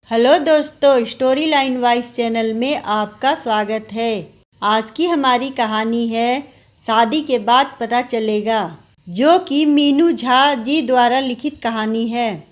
Hello दोस्तों, story line wise channel में आपका स्वागत है। आज की हमारी कहानी है शादी के बाद पता चलेगा, जो कि मीनू झा जी द्वारा लिखित कहानी है।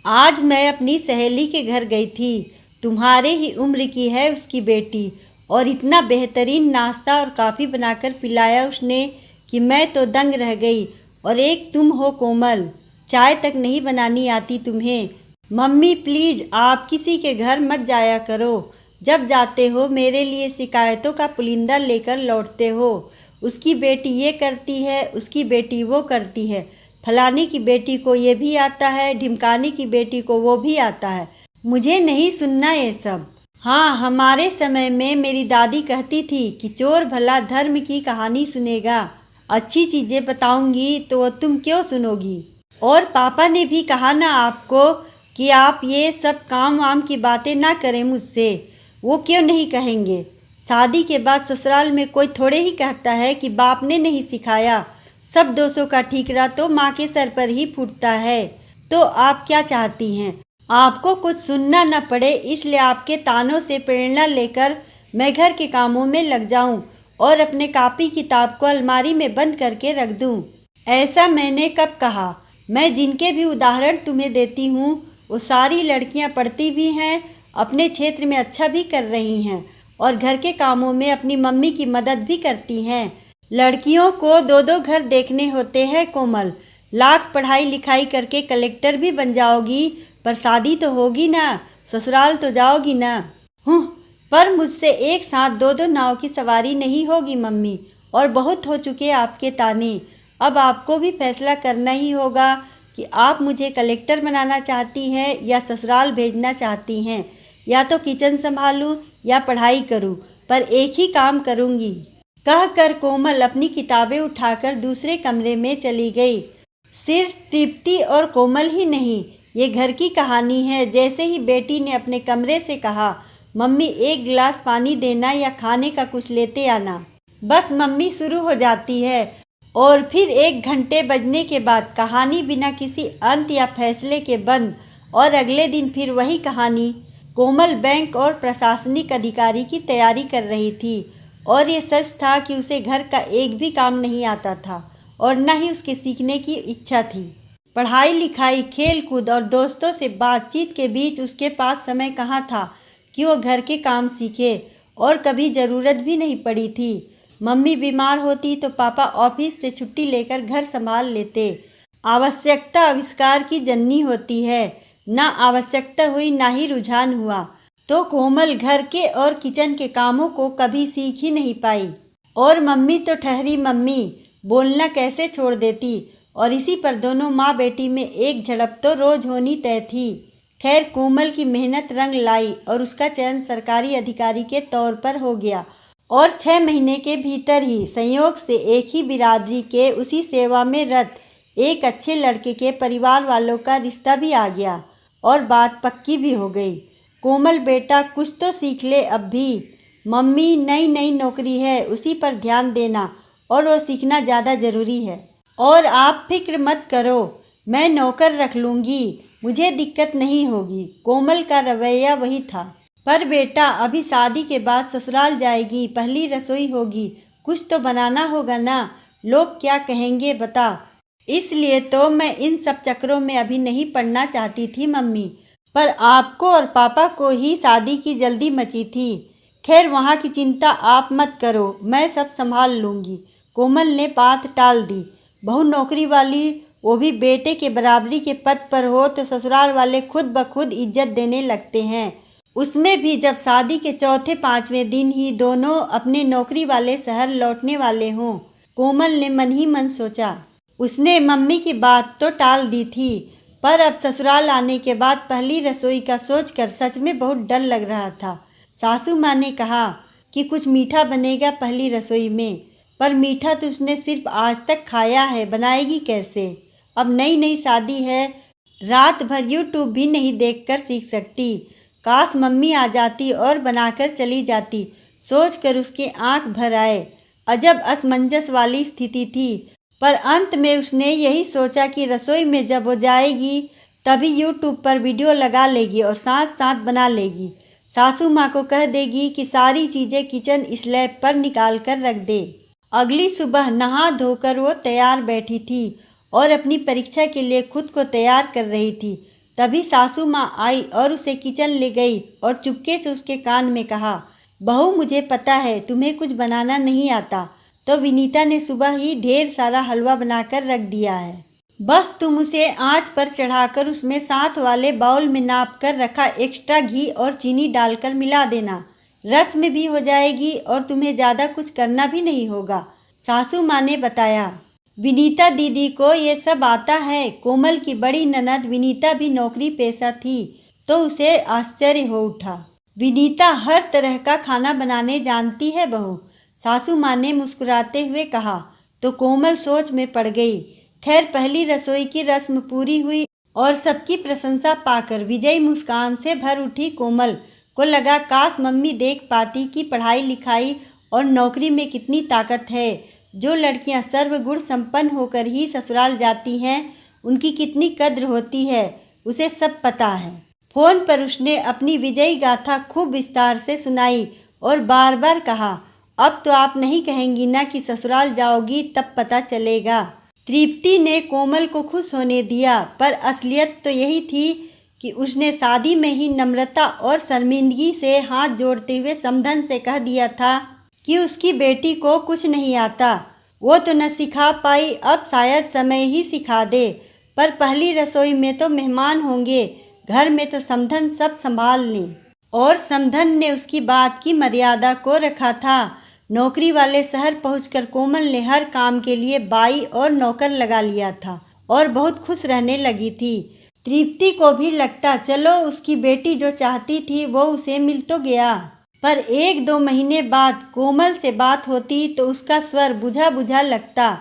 आज मैं अपनी सहेली के घर गई थी। तुम्हारे ही उम्र की है उसकी बेटी, और इतना बेहतरीन नाश्ता और कॉफ़ी बनाकर पिलाया उसने कि मैं तो दंग रह गई। और एक तुम हो कोमल, चाय तक नहीं बनानी आती तुम्हें। मम्मी प्लीज़ आप किसी के घर मत जाया करो। जब जाते हो मेरे लिए शिकायतों का पुलिंदा लेकर लौटते हो। उसकी बेटी ये करती है, उसकी बेटी वो करती है, फलाने की बेटी को ये भी आता है, ढिमकाने की बेटी को वो भी आता है। मुझे नहीं सुनना ये सब। हाँ, हमारे समय में मेरी दादी कहती थी कि चोर भला धर्म की कहानी सुनेगा, अच्छी चीज़ें बताऊंगी तो तुम क्यों सुनोगी। और पापा ने भी कहा ना आपको कि आप ये सब काम वाम की बातें ना करें मुझसे। वो क्यों नहीं कहेंगे। शादी के बाद ससुराल में कोई थोड़े ही कहता है कि बाप ने नहीं सिखाया। सब दोषों का ठीकरा तो माँ के सर पर ही फूटता है। तो आप क्या चाहती हैं, आपको कुछ सुनना न पड़े, इसलिए आपके तानों से प्रेरणा लेकर मैं घर के कामों में लग जाऊं और अपने कॉपी किताब को अलमारी में बंद करके रख दूं। ऐसा मैंने कब कहा। मैं जिनके भी उदाहरण तुम्हें देती हूँ वो सारी लड़कियाँ पढ़ती भी हैं, अपने क्षेत्र में अच्छा भी कर रही हैं और घर के कामों में अपनी मम्मी की मदद भी करती हैं। लड़कियों को दो दो घर देखने होते हैं कोमल। लाख पढ़ाई लिखाई करके कलेक्टर भी बन जाओगी, पर शादी तो होगी ना, ससुराल तो जाओगी ना। हूँ, पर मुझसे एक साथ दो दो नाव की सवारी नहीं होगी मम्मी, और बहुत हो चुके आपके ताने। अब आपको भी फैसला करना ही होगा कि आप मुझे कलेक्टर बनाना चाहती हैं या ससुराल भेजना चाहती हैं। या तो किचन संभालूं या पढ़ाई करूं, पर एक ही काम करूंगी। कहकर कोमल अपनी किताबें उठाकर दूसरे कमरे में चली गई। सिर्फ तृप्ति और कोमल ही नहीं, ये घर की कहानी है। जैसे ही बेटी ने अपने कमरे से कहा, मम्मी एक गिलास पानी देना या खाने का कुछ लेते आना, बस मम्मी शुरू हो जाती है। और फिर 1 घंटे बजने के बाद कहानी बिना किसी अंत या फैसले के बंद। और अगले दिन फिर वही कहानी। कोमल बैंक और प्रशासनिक अधिकारी की तैयारी कर रही थी, और ये सच था कि उसे घर का एक भी काम नहीं आता था और न ही उसके सीखने की इच्छा थी। पढ़ाई लिखाई, खेल कूद और दोस्तों से बातचीत के बीच उसके पास समय कहाँ था कि वो घर के काम सीखे, और कभी ज़रूरत भी नहीं पड़ी थी। मम्मी बीमार होती तो पापा ऑफिस से छुट्टी लेकर घर संभाल लेते। आवश्यकता आविष्कार की जननी होती है, ना आवश्यकता हुई ना ही रुझान हुआ तो कोमल घर के और किचन के कामों को कभी सीख ही नहीं पाई। और मम्मी तो ठहरी मम्मी, बोलना कैसे छोड़ देती। और इसी पर दोनों माँ बेटी में एक झड़प तो रोज होनी तय थी। खैर, कोमल की मेहनत रंग लाई और उसका चयन सरकारी अधिकारी के तौर पर हो गया। और 6 महीने के भीतर ही संयोग से एक ही बिरादरी के उसी सेवा में रत एक अच्छे लड़के के परिवार वालों का रिश्ता भी आ गया और बात पक्की भी हो गई। कोमल बेटा कुछ तो सीख ले अब भी। मम्मी नई नई नौकरी है, उसी पर ध्यान देना, और वो सीखना ज़्यादा ज़रूरी है। और आप फिक्र मत करो, मैं नौकर रख लूँगी, मुझे दिक्कत नहीं होगी। कोमल का रवैया वही था। पर बेटा अभी शादी के बाद ससुराल जाएगी, पहली रसोई होगी, कुछ तो बनाना होगा ना, लोग क्या कहेंगे बता। इसलिए तो मैं इन सब चक्रों में अभी नहीं पड़ना चाहती थी मम्मी, पर आपको और पापा को ही शादी की जल्दी मची थी। खैर, वहाँ की चिंता आप मत करो, मैं सब संभाल लूँगी। कोमल ने बात टाल दी। बहू नौकरी वाली, वो भी बेटे के बराबरी के पद पर हो तो ससुराल वाले खुद ब खुद इज्जत देने लगते हैं, उसमें भी जब शादी के चौथे पांचवें दिन ही दोनों अपने नौकरी वाले शहर लौटने वाले हों। कोमल ने मन ही मन सोचा। उसने मम्मी की बात तो टाल दी थी, पर अब ससुराल आने के बाद पहली रसोई का सोचकर सच में बहुत डर लग रहा था। सासू माँ ने कहा कि कुछ मीठा बनेगा पहली रसोई में, पर मीठा तो उसने सिर्फ आज तक खाया है, बनाएगी कैसे। अब नई नई शादी है, रात भर यूट्यूब भी नहीं देखकर सीख सकती। काश मम्मी आ जाती और बनाकर चली जाती, सोचकर उसकी आंख भर आए। अजब असमंजस वाली स्थिति थी, पर अंत में उसने यही सोचा कि रसोई में जब वो जाएगी तभी यूट्यूब पर वीडियो लगा लेगी और साथ साथ बना लेगी। सासू माँ को कह देगी कि सारी चीज़ें किचन स्लैब पर निकाल कर रख दे। अगली सुबह नहा धोकर वो तैयार बैठी थी और अपनी परीक्षा के लिए खुद को तैयार कर रही थी। तभी सासू माँ आई और उसे किचन ले गई और चुपके से उसके कान में कहा, बहू मुझे पता है तुम्हें कुछ बनाना नहीं आता, तो विनीता ने सुबह ही ढेर सारा हलवा बनाकर रख दिया है। बस तुम उसे आंच पर चढ़ाकर उसमें साथ वाले बाउल में नाप कर रखा एक्स्ट्रा घी और चीनी डालकर मिला देना। रस में भी हो जाएगी और तुम्हें ज़्यादा कुछ करना भी नहीं होगा, सासू माँ ने बताया। विनीता दीदी को ये सब आता है। कोमल की बड़ी ननद विनीता भी नौकरी पेशा थी, तो उसे आश्चर्य हो उठा। विनीता हर तरह का खाना बनाने जानती है बहू, सासू माँ ने मुस्कुराते हुए कहा। तो कोमल सोच में पड़ गई। खैर पहली रसोई की रस्म पूरी हुई और सबकी प्रशंसा पाकर विजयी मुस्कान से भर उठी। कोमल को लगा काश मम्मी देख पाती कि पढ़ाई लिखाई और नौकरी में कितनी ताकत है। जो लड़कियां सर्वगुण संपन्न होकर ही ससुराल जाती हैं उनकी कितनी कद्र होती है, उसे सब पता है। फोन पर उसने अपनी विजयी गाथा खूब विस्तार से सुनाई और बार बार कहा, अब तो आप नहीं कहेंगी ना कि ससुराल जाओगी, तब पता चलेगा। तृप्ति ने कोमल को खुश होने दिया, पर असलियत तो यही थी कि उसने शादी में ही नम्रता और शर्मिंदगी से हाथ जोड़ते हुए समधन से कह दिया था कि उसकी बेटी को कुछ नहीं आता। वो तो न सिखा पाई, अब शायद समय ही सिखा दे। पर पहली रसोई में तो मेहमान होंगे, घर में तो समधन सब संभाल लें। और समधन ने उसकी बात की मर्यादा को रखा था। नौकरी वाले शहर पहुंचकर कोमल ने हर काम के लिए बाई और नौकर लगा लिया था और बहुत खुश रहने लगी थी। तृप्ति को भी लगता चलो उसकी बेटी जो चाहती थी वो उसे मिल तो गया। पर 1-2 महीने बाद कोमल से बात होती तो उसका स्वर बुझा बुझा लगता।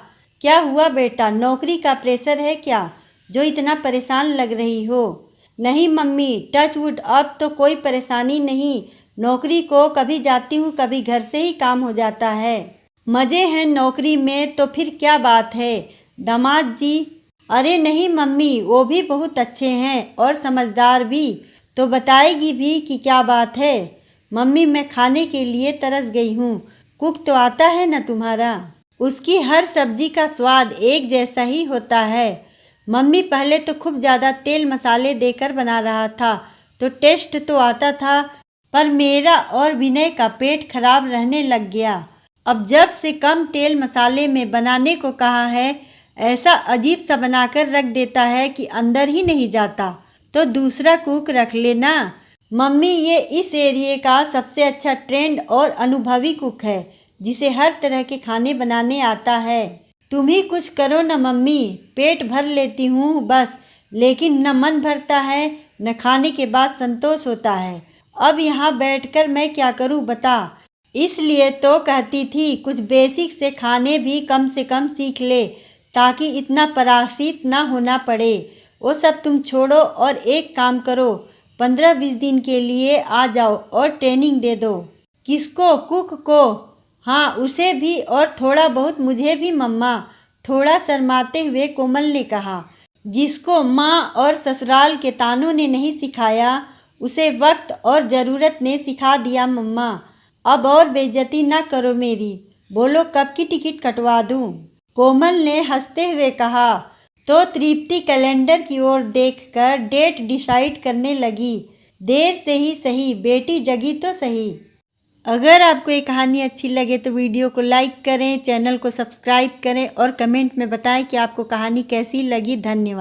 क्या हुआ बेटा, नौकरी का प्रेशर है क्या जो इतना परेशान लग रही हो? नहीं मम्मी, टच वुड, अब तो कोई परेशानी नहीं। नौकरी को कभी जाती हूँ, कभी घर से ही काम हो जाता है। मज़े हैं नौकरी में तो फिर क्या बात है। दामाद जी? अरे नहीं मम्मी, वो भी बहुत अच्छे हैं और समझदार भी। तो बताएगी भी कि क्या बात है। मम्मी मैं खाने के लिए तरस गई हूँ, कुक तो आता है न तुम्हारा? उसकी हर सब्जी का स्वाद एक जैसा ही होता है। मम्मी पहले तो खूब ज़्यादा तेल मसाले देकर बना रहा था तो टेस्ट तो आता था, पर मेरा और विनय का पेट खराब रहने लग गया। अब जब से कम तेल मसाले में बनाने को कहा है, ऐसा अजीब सा बनाकर रख देता है कि अंदर ही नहीं जाता। तो दूसरा कुक रख लेना। मम्मी ये इस एरिया का सबसे अच्छा ट्रेंड और अनुभवी कुक है, जिसे हर तरह के खाने बनाने आता है। तुम ही कुछ करो न मम्मी, पेट भर लेती हूँ बस, लेकिन न मन भरता है न खाने के बाद संतोष होता है। अब यहाँ बैठकर मैं क्या करूँ बता। इसलिए तो कहती थी कुछ बेसिक से खाने भी कम से कम सीख ले, ताकि इतना पराश्रित ना होना पड़े। वो सब तुम छोड़ो और एक काम करो, 15-20 दिन के लिए आ जाओ और ट्रेनिंग दे दो। किसको? कुक को? हाँ उसे भी, और थोड़ा बहुत मुझे भी मम्मा, थोड़ा शर्माते हुए कोमल ने कहा। जिसको माँ और ससुराल के तानों ने नहीं सिखाया उसे वक्त और ज़रूरत ने सिखा दिया मम्मा। अब और बेइज्जती ना करो मेरी। बोलो कब की टिकट कटवा दूँ? कोमल ने हंसते हुए कहा। तो तृप्ति कैलेंडर की ओर देखकर डेट डिसाइड करने लगी। देर से ही सही, बेटी जगी तो सही। अगर आपको ये कहानी अच्छी लगे तो वीडियो को लाइक करें, चैनल को सब्सक्राइब करें और कमेंट में बताएं कि आपको कहानी कैसी लगी। धन्यवाद।